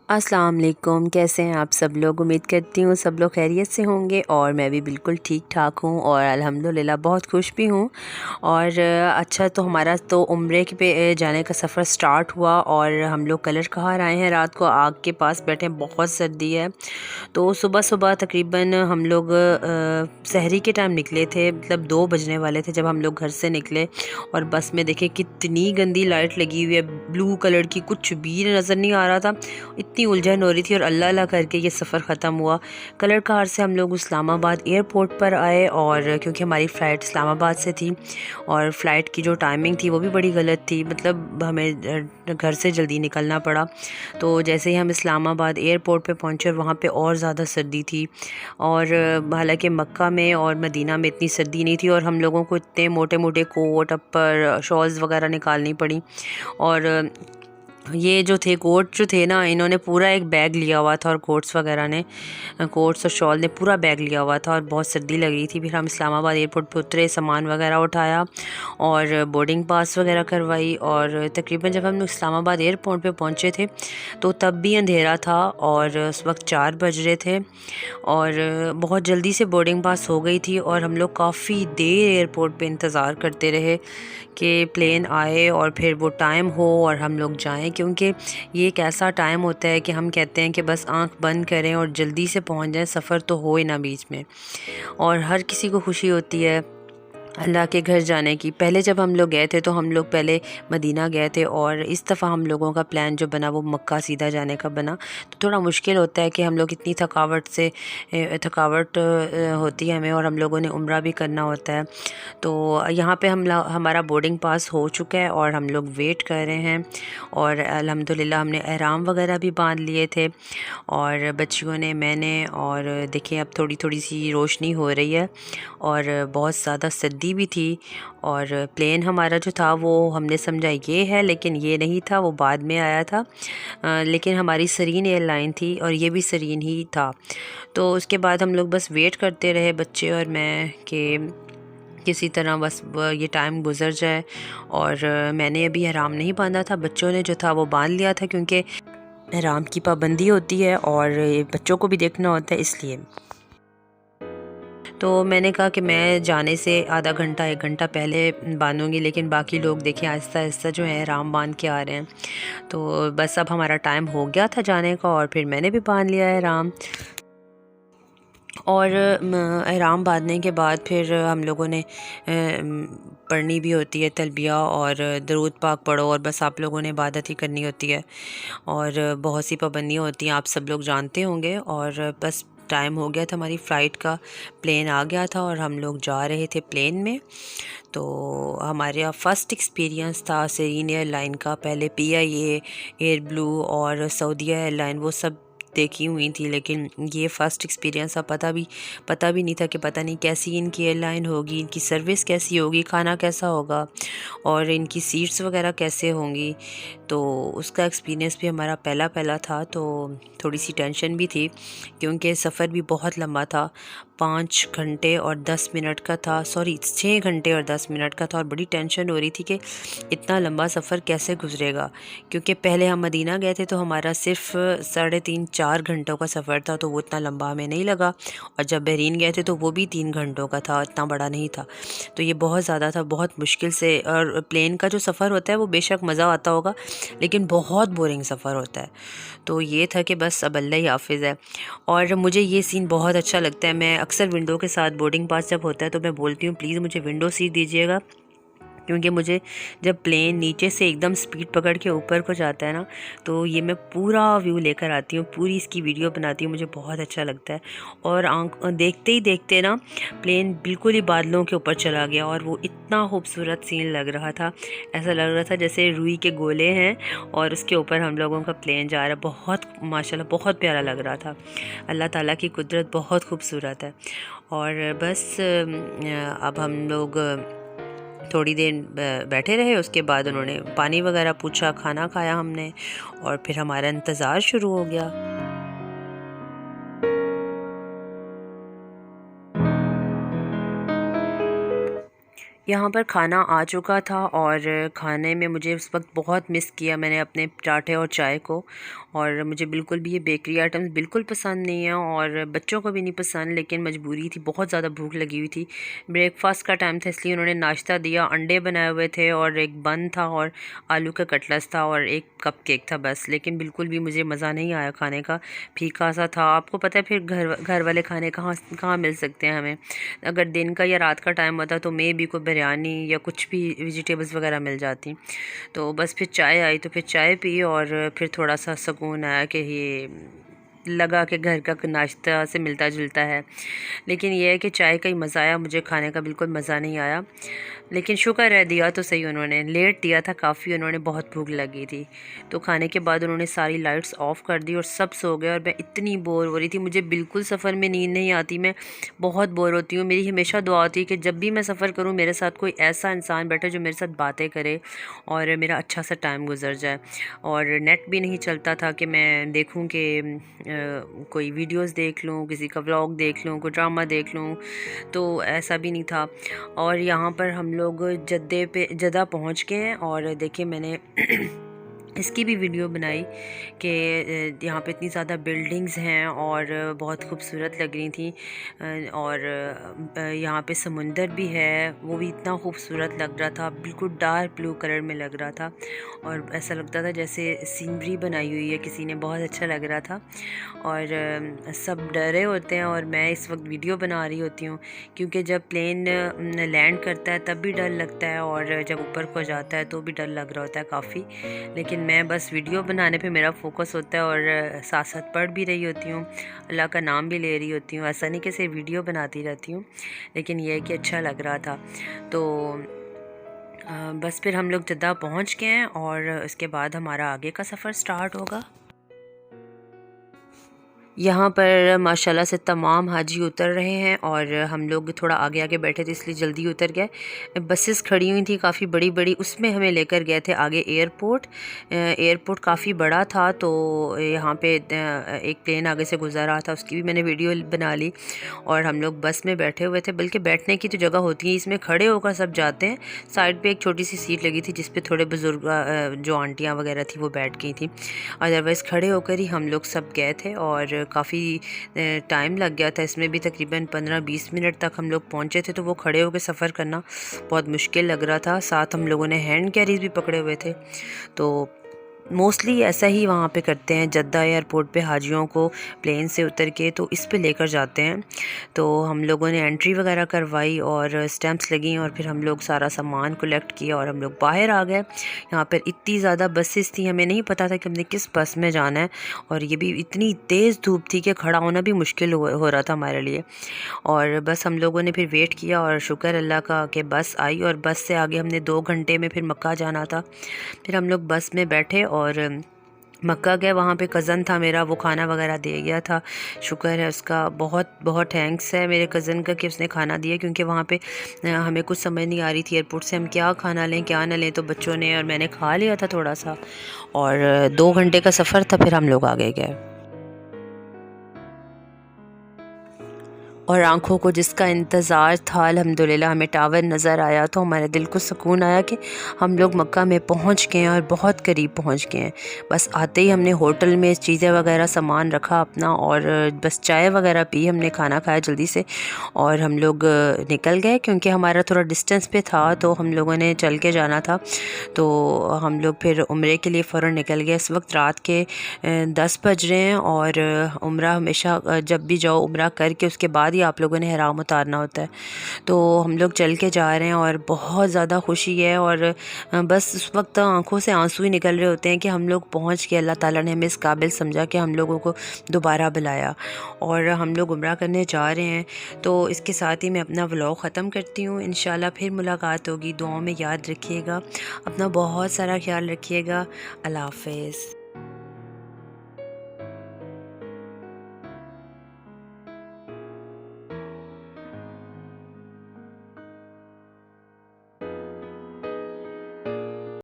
अस्सलाम वालेकुम। कैसे हैं आप सब लोग? उम्मीद करती हूँ सब लोग खैरियत से होंगे और मैं भी बिल्कुल ठीक ठाक हूँ और अल्हम्दुलिल्लाह बहुत खुश भी हूँ। और अच्छा, तो हमारा तो उम्रे के पे जाने का सफ़र स्टार्ट हुआ और हम लोग कलर कहार आए हैं। रात को आग के पास बैठे हैं, बहुत सर्दी है। तो सुबह सुबह तकरीबन हम लोग सहरी के टाइम निकले थे, मतलब 2 बजने वाले थे जब हम लोग घर से निकले। और बस में देखें कितनी गंदी लाइट लगी हुई है, ब्लू कलर की, कुछ भी नज़र नहीं आ रहा था। इतनी उलझन हो रही थी और अल्लाह अल्लाह करके ये सफ़र ख़त्म हुआ। कलर कार से हम लोग इस्लामाबाद एयरपोर्ट पर आए, और क्योंकि हमारी फ़्लाइट इस्लामाबाद से थी और फ़्लाइट की जो टाइमिंग थी वो भी बड़ी गलत थी, मतलब हमें घर से जल्दी निकलना पड़ा। तो जैसे ही हम इस्लामाबाद एयरपोर्ट पे पहुँचे, वहाँ पे और ज़्यादा सर्दी थी। और हालांकि मक्का में और मदीना में इतनी सर्दी नहीं थी, और हम लोगों को इतने मोटे मोटे कोट, अपर, शॉल्स वगैरह निकालनी पड़ी। और ये जो थे कोट जो थे ना, इन्होंने पूरा एक बैग लिया हुआ था, और कोट्स वगैरह ने, कोट्स और शॉल ने पूरा बैग लिया हुआ था और बहुत सर्दी लग रही थी। फिर हम इस्लामाबाद एयरपोर्ट पे उतरे, सामान वगैरह उठाया और बोर्डिंग पास वगैरह करवाई। और तकरीबन जब हम लोग इस्लामाबाद एयरपोर्ट पे पहुंचे थे तो तब भी अंधेरा था और उस वक्त 4 बज रहे थे, और बहुत जल्दी से बोर्डिंग पास हो गई थी। और हम लोग काफ़ी देर एयरपोर्ट पे इंतज़ार करते रहे कि प्लेन आए और फिर वो टाइम हो और हम लोग जाएं, क्योंकि ये एक ऐसा टाइम होता है कि हम कहते हैं कि बस आंख बंद करें और जल्दी से पहुंच जाएं, सफ़र तो हो ही ना बीच में। और हर किसी को खुशी होती है अल्लाह के घर जाने की। पहले जब हम लोग गए थे तो हम लोग पहले मदीना गए थे, और इस दफ़ा हम लोगों का प्लान जो बना वो मक्का सीधा जाने का बना। तो थोड़ा मुश्किल होता है कि हम लोग इतनी थकावट होती है हमें, और हम लोगों ने उम्रा भी करना होता है। तो यहाँ पे हमारा बोर्डिंग पास हो चुका है और हम लोग वेट कर रहे हैं। और अल्हम्दुलिल्लाह हमने एहराम वगैरह भी बांध लिए थे, और बच्चियों ने, मैंने। और देखिए अब थोड़ी थोड़ी सी रोशनी हो रही है और बहुत ज़्यादा सर्दी भी थी। और प्लेन हमारा जो था वो हमने समझा ये है, लेकिन ये नहीं था, वो बाद में आया था। लेकिन हमारी सरीन एयरलाइन थी और ये भी सरीन ही था। तो उसके बाद हम लोग बस वेट करते रहे, बच्चे और मैं, कि किसी तरह बस ये टाइम गुजर जाए। और मैंने अभी एहराम नहीं बांधा था, बच्चों ने जो था वो बांध लिया था, क्योंकि एहराम की पाबंदी होती है और बच्चों को भी देखना होता है, इसलिए। तो मैंने कहा कि मैं जाने से आधा घंटा 1 घंटा पहले बांधूंगी, लेकिन बाकी लोग देखिए आहिस्ता आहिस्ता जो है एहराम बांध के आ रहे हैं। तो बस अब हमारा टाइम हो गया था जाने का, और फिर मैंने भी बांध लिया एहराम। और एहराम बांधने के बाद फिर हम लोगों ने पढ़नी भी होती है तलबिया और दरूद पाक पढ़ो, और बस आप लोगों ने इबादत ही करनी होती है। और बहुत सी पाबंदियाँ होती हैं, आप सब लोग जानते होंगे। और बस टाइम हो गया था हमारी फ़्लाइट का, प्लेन आ गया था और हम लोग जा रहे थे प्लेन में। तो हमारा फ़र्स्ट एक्सपीरियंस था सेरीन एयरलाइन का। पहले PIA, एयर ब्लू और सऊदीया एयरलाइन वो सब देखी हुई थी, लेकिन ये फ़र्स्ट एक्सपीरियंस था। पता भी नहीं था कि पता नहीं कैसी इनकी एयरलाइन होगी, इनकी सर्विस कैसी होगी, खाना कैसा होगा और इनकी सीट्स वगैरह कैसे होंगी। तो उसका एक्सपीरियंस भी हमारा पहला पहला था, तो थोड़ी सी टेंशन भी थी, क्योंकि सफ़र भी बहुत लंबा था। 5 घंटे और 10 मिनट का था, सॉरी 6 घंटे और 10 मिनट का था। और बड़ी टेंशन हो रही थी कि इतना लंबा सफ़र कैसे गुजरेगा, क्योंकि पहले हम मदीना गए थे तो हमारा सिर्फ 3.5-4 घंटों का सफ़र था, तो वो इतना लंबा हमें नहीं लगा। और जब बहरीन गए थे तो वो भी 3 घंटों का था, इतना बड़ा नहीं था। तो ये बहुत ज़्यादा था, बहुत मुश्किल से। और प्लेन का जो सफ़र होता है वो बेशक मज़ा आता होगा, लेकिन बहुत बोरिंग सफ़र होता है। तो ये था कि बस अब अल्लाह ही हाफ़िज़ है। और मुझे ये सीन बहुत अच्छा लगता है। मैं अक्सर विंडो के साथ, बोर्डिंग पास जब होता है तो मैं बोलती हूँ प्लीज़ मुझे विंडो सीट दीजिएगा, क्योंकि मुझे जब प्लेन नीचे से एकदम स्पीड पकड़ के ऊपर को जाता है ना, तो ये मैं पूरा व्यू लेकर आती हूँ, पूरी इसकी वीडियो बनाती हूँ, मुझे बहुत अच्छा लगता है। और आंख देखते ही देखते ना प्लेन बिल्कुल ही बादलों के ऊपर चला गया, और वो इतना खूबसूरत सीन लग रहा था। ऐसा लग रहा था जैसे रुई के गोले हैं और उसके ऊपर हम लोगों का प्लेन जा रहा है। बहुत माशाल्लाह बहुत प्यारा लग रहा था। अल्लाह ताला की कुदरत बहुत खूबसूरत है। और बस अब हम लोग थोड़ी देर बैठे रहे। उसके बाद उन्होंने पानी वगैरह पूछा, खाना खाया हमने, और फिर हमारा इंतज़ार शुरू हो गया। यहाँ पर खाना आ चुका था और खाने में मुझे उस वक्त बहुत मिस किया मैंने अपने पराठे और चाय को। और मुझे बिल्कुल भी ये बेकरी आइटम्स बिल्कुल पसंद नहीं है और बच्चों को भी नहीं पसंद, लेकिन मजबूरी थी, बहुत ज़्यादा भूख लगी हुई थी। ब्रेकफास्ट का टाइम था इसलिए उन्होंने नाश्ता दिया, अंडे बनाए हुए थे और एक बन था और आलू का कटलेस था और एक कप केक था बस। लेकिन बिल्कुल भी मुझे मज़ा नहीं आया खाने का, फीका सा था। आपको पता है फिर घर वाले खाने कहाँ कहाँ मिल सकते हैं हमें। अगर दिन का या रात का टाइम होता तो मे भी कोई बिरयानी या कुछ भी वेजिटेबल्स वगैरह मिल जाती। तो बस फिर चाय आई तो फिर चाय पी और फिर थोड़ा सा सुकून आया कि ये लगा कि घर का नाश्ता से मिलता जुलता है। लेकिन यह है कि चाय का ही मज़ा आया, मुझे खाने का बिल्कुल मज़ा नहीं आया। लेकिन शुक्र है दिया तो सही उन्होंने, लेट दिया था काफ़ी, उन्होंने बहुत भूख लगी थी। तो खाने के बाद उन्होंने सारी लाइट्स ऑफ़ कर दी और सब सो गए और मैं इतनी बोर हो रही थी, मुझे बिल्कुल सफ़र में नींद नहीं आती, मैं बहुत बोर होती हूँ। मेरी हमेशा दुआ होती है कि जब भी मैं सफ़र करूँ मेरे साथ कोई ऐसा इंसान बैठे जो मेरे साथ बातें करे और मेरा अच्छा सा टाइम गुजर जाए। और नेट भी नहीं चलता था कि मैं देखूँ कि कोई वीडियोस देख लूँ, किसी का व्लॉग देख लूँ, कोई ड्रामा देख लूँ, तो ऐसा भी नहीं था। और यहाँ पर हम लोग जद्दा पहुँच गए हैं और देखिए मैंने इसकी भी वीडियो बनाई कि यहाँ पे इतनी ज़्यादा बिल्डिंग्स हैं और बहुत खूबसूरत लग रही थी। और यहाँ पे समुंदर भी है, वो भी इतना खूबसूरत लग रहा था, बिल्कुल डार्क ब्लू कलर में लग रहा था और ऐसा लगता था जैसे सीनरी बनाई हुई है किसी ने, बहुत अच्छा लग रहा था। और सब डरे होते हैं और मैं इस वक्त वीडियो बना रही होती हूँ, क्योंकि जब प्लेन लैंड करता है तब भी डर लगता है और जब ऊपर को जाता है तो भी डर लग रहा होता है काफ़ी। लेकिन मैं बस वीडियो बनाने पे मेरा फोकस होता है और साथ साथ पढ़ भी रही होती हूँ, अल्लाह का नाम भी ले रही होती हूँ। ऐसा नहीं कि सिर्फ वीडियो बनाती रहती हूँ, लेकिन यह है कि अच्छा लग रहा था। तो बस फिर हम लोग जद्दा पहुँच गए हैं और इसके बाद हमारा आगे का सफ़र स्टार्ट होगा। यहाँ पर माशाल्लाह से तमाम हाजी उतर रहे हैं और हम लोग थोड़ा आगे आगे बैठे थे इसलिए जल्दी उतर गए। बसेस खड़ी हुई थी काफ़ी बड़ी बड़ी, उसमें हमें लेकर गए थे आगे एयरपोर्ट। एयरपोर्ट काफ़ी बड़ा था, तो यहाँ पे एक प्लेन आगे से गुजर रहा था, उसकी भी मैंने वीडियो बना ली। और हम लोग बस में बैठे हुए थे, बल्कि बैठने की तो जगह होती है, इसमें खड़े होकर सब जाते हैं। साइड पर एक छोटी सी सीट लगी थी जिस पर थोड़े बुज़ुर्ग जो आंटियाँ वगैरह थी वो बैठ गई थी, अदरवाइज़ खड़े होकर ही हम लोग सब गए थे। और काफ़ी टाइम लग गया था इसमें भी, तकरीबन 15-20 मिनट तक हम लोग पहुँचे थे। तो वो खड़े होकर सफ़र करना बहुत मुश्किल लग रहा था, साथ हम लोगों ने हैंड कैरीज भी पकड़े हुए थे। तो मोस्टली ऐसा ही वहाँ पे करते हैं, जद्दा एयरपोर्ट पे हाजियों को प्लेन से उतर के तो इस पे लेकर जाते हैं। तो हम लोगों ने एंट्री वगैरह करवाई और स्टैंप्स लगी और फिर हम लोग सारा सामान कलेक्ट किया और हम लोग बाहर आ गए। यहाँ पर इतनी ज़्यादा बसेस थी, हमें नहीं पता था कि हमने किस बस में जाना है और ये भी इतनी तेज़ धूप थी कि खड़ा होना भी मुश्किल हो रहा था हमारे लिए। और बस हम लोगों ने फिर वेट किया और शुक्र अल्लाह का कि बस आई और बस से आगे हमने 2 घंटे में फिर मक्का जाना था। फिर हम लोग बस में बैठे और मक्का गए, वहाँ पे कज़न था मेरा, वो खाना वगैरह दे गया था, शुक्र है उसका, बहुत बहुत थैंक्स है मेरे कज़न का कि उसने खाना दिया। क्योंकि वहाँ पे हमें कुछ समझ नहीं आ रही थी एयरपोर्ट से हम क्या खाना लें क्या ना लें, तो बच्चों ने और मैंने खा लिया था थोड़ा सा। और 2 घंटे का सफ़र था, फिर हम लोग आगे गए। और आँखों को जिसका इंतज़ार था, अल्हम्दुलिल्लाह हमें टावर नज़र आया तो हमारे दिल को सुकून आया कि हम लोग मक्का में पहुंच गए हैं और बहुत करीब पहुंच गए हैं। बस आते ही हमने होटल में चीज़ें वगैरह सामान रखा अपना और बस चाय वगैरह पी, हमने खाना खाया जल्दी से और हम लोग निकल गए। क्योंकि हमारा थोड़ा डिस्टेंस पे था तो हम लोगों ने चल के जाना था, तो हम लोग फिर उम्रे के लिए फ़ौरन निकल गए। इस वक्त रात के 10 बज रहे हैं और उम्रा हमेशा जब भी जाओ उम्रा करके उसके बाद ही आप लोगों ने ihram उतारना होता है। तो हम लोग चल के जा रहे हैं और बहुत ज़्यादा खुशी है और बस उस वक्त आंखों से आंसू ही निकल रहे होते हैं कि हम लोग पहुंच के, अल्लाह ताला ने हमें इस काबिल समझा कि हम लोगों को दोबारा बुलाया और हम लोग उम्रा करने जा रहे हैं। तो इसके साथ ही मैं अपना व्लॉग ख़त्म करती हूँ। इंशाल्लाह फिर मुलाकात होगी, दुआओं में याद रखिएगा, अपना बहुत सारा ख्याल रखिएगा। अल्लाह हाफ़िज़।